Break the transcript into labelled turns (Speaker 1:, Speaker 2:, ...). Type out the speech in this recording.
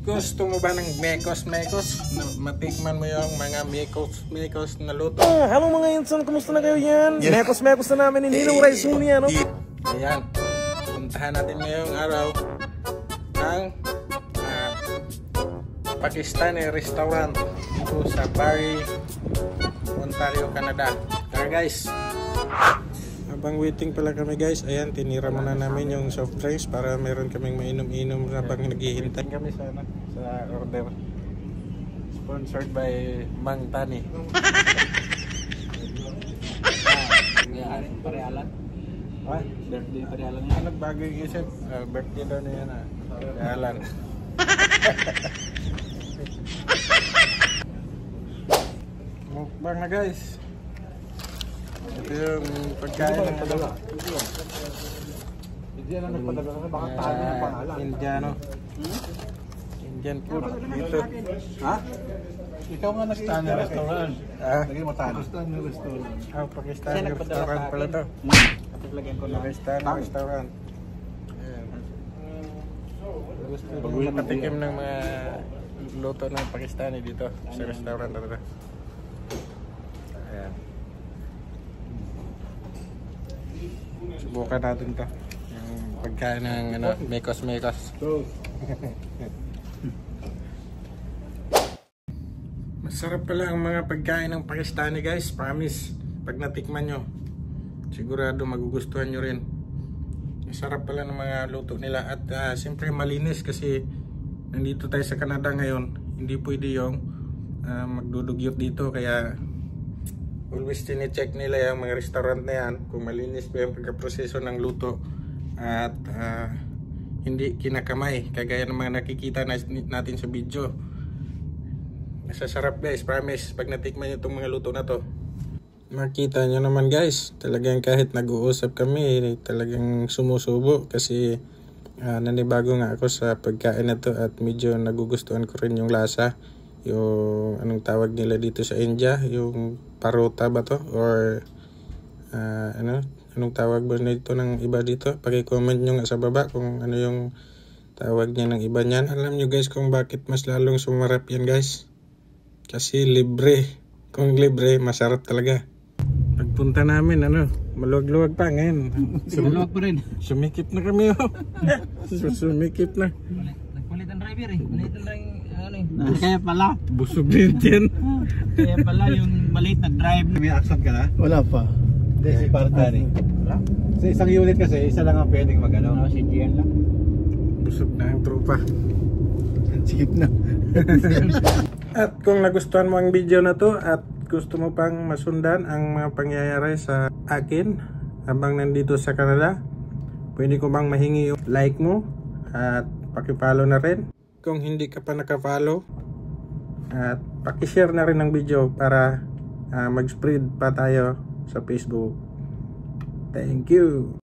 Speaker 1: Gusto mo ba ng mekos-mekos? Matikman mo yung mga mekos-mekos na luto?
Speaker 2: Hello mga insan, kumusta na kayo yan? Mekos-mekos na namin ni Ninong Raisuni, ano?
Speaker 1: Ayan, puntahan natin ngayong araw ang Pakistani restaurant dito sa Barrie, Ontario, Canada. Tara guys! Habang waiting pala kami guys, ayan, tinira muna namin yung soft drinks para meron kaming mainom-inom habang naghihintay kami sa order. Sponsored by Mang Tani.
Speaker 3: Parealan?
Speaker 1: Ah,
Speaker 3: Birthday parealan
Speaker 1: ano nagbago yung isip? Birthday daw na yan Parealan. Mukbang na guys. Ito yung pagkain ng
Speaker 3: padala. Hindi na nagpadala na baka tayo ng pangalan.
Speaker 1: Indiano. Indian food dito.
Speaker 3: Ha? Ikaw nga nag-Pakistani restaurant.
Speaker 1: Naging
Speaker 3: matalo. Pakistani restaurant.
Speaker 1: Pakistani restaurant pala to.
Speaker 3: Lagyan ko na.
Speaker 1: Pakistani restaurant. Ayan. Gusto mo makatikim ng mga luto ng Pakistani dito sa restaurant na to. Ayan. Subukan natin to. Yung pagkain ng mekos-mekos. Masarap pala ang mga pagkain ng Pakistani guys. Promise. Pag natikman nyo, sigurado magugustuhan nyo rin. Masarap pala ng mga luto nila. At siyempre malinis kasi nandito tayo sa Canada ngayon. Hindi pwede yung magdudugyot dito. Kaya always tine-check nila yung mga restaurant na yan kung malinis ba yung pagkaproseso ng luto at hindi kinakamay kagaya ng mga nakikita natin sa video. Masasarap guys, promise pag natikman nyo itong mga luto na to. Makita nyo naman guys, talagang kahit nag-uusap kami talagang sumusubo kasi nanibago nga ako sa pagkain na to at medyo nagugustuhan ko rin yung lasa. Yung anong tawag nila dito sa India, yung parota ba to or anong tawag ba nito ng iba dito? Paki-comment nyo nga sa baba kung ano yung tawag niya ng iba niyan. Alam nyo guys kung bakit mas lalong sumarap yan guys, kasi libre. Kung libre, masarap talaga. Pagpunta namin maluwag-luwag pa ngayon.
Speaker 3: Maluwag pa rin.
Speaker 1: Sumikip na kami sumikip na.
Speaker 3: Nagpalit ang driver Kaya pala
Speaker 1: busog din yan.
Speaker 3: Kaya pala yung maliit na drive. May action ka na?
Speaker 2: Wala pa.
Speaker 3: Hindi, si Partani. Wala? Sa isang unit kasi, isa lang ang pwedeng mag-ano. Si Gian lang.
Speaker 1: Busog na ang tropa.
Speaker 2: Skip na.
Speaker 1: At kung nagustuhan mo ang video na to at gusto mo pang masundan ang mga pangyayari sa akin habang nandito sa Canada, pwede ko bang mahingi yung like mo at paki-follow na rin kung hindi ka pa naka-follow, at paki-share na rin ng video para mag-spread pa tayo sa Facebook. Thank you.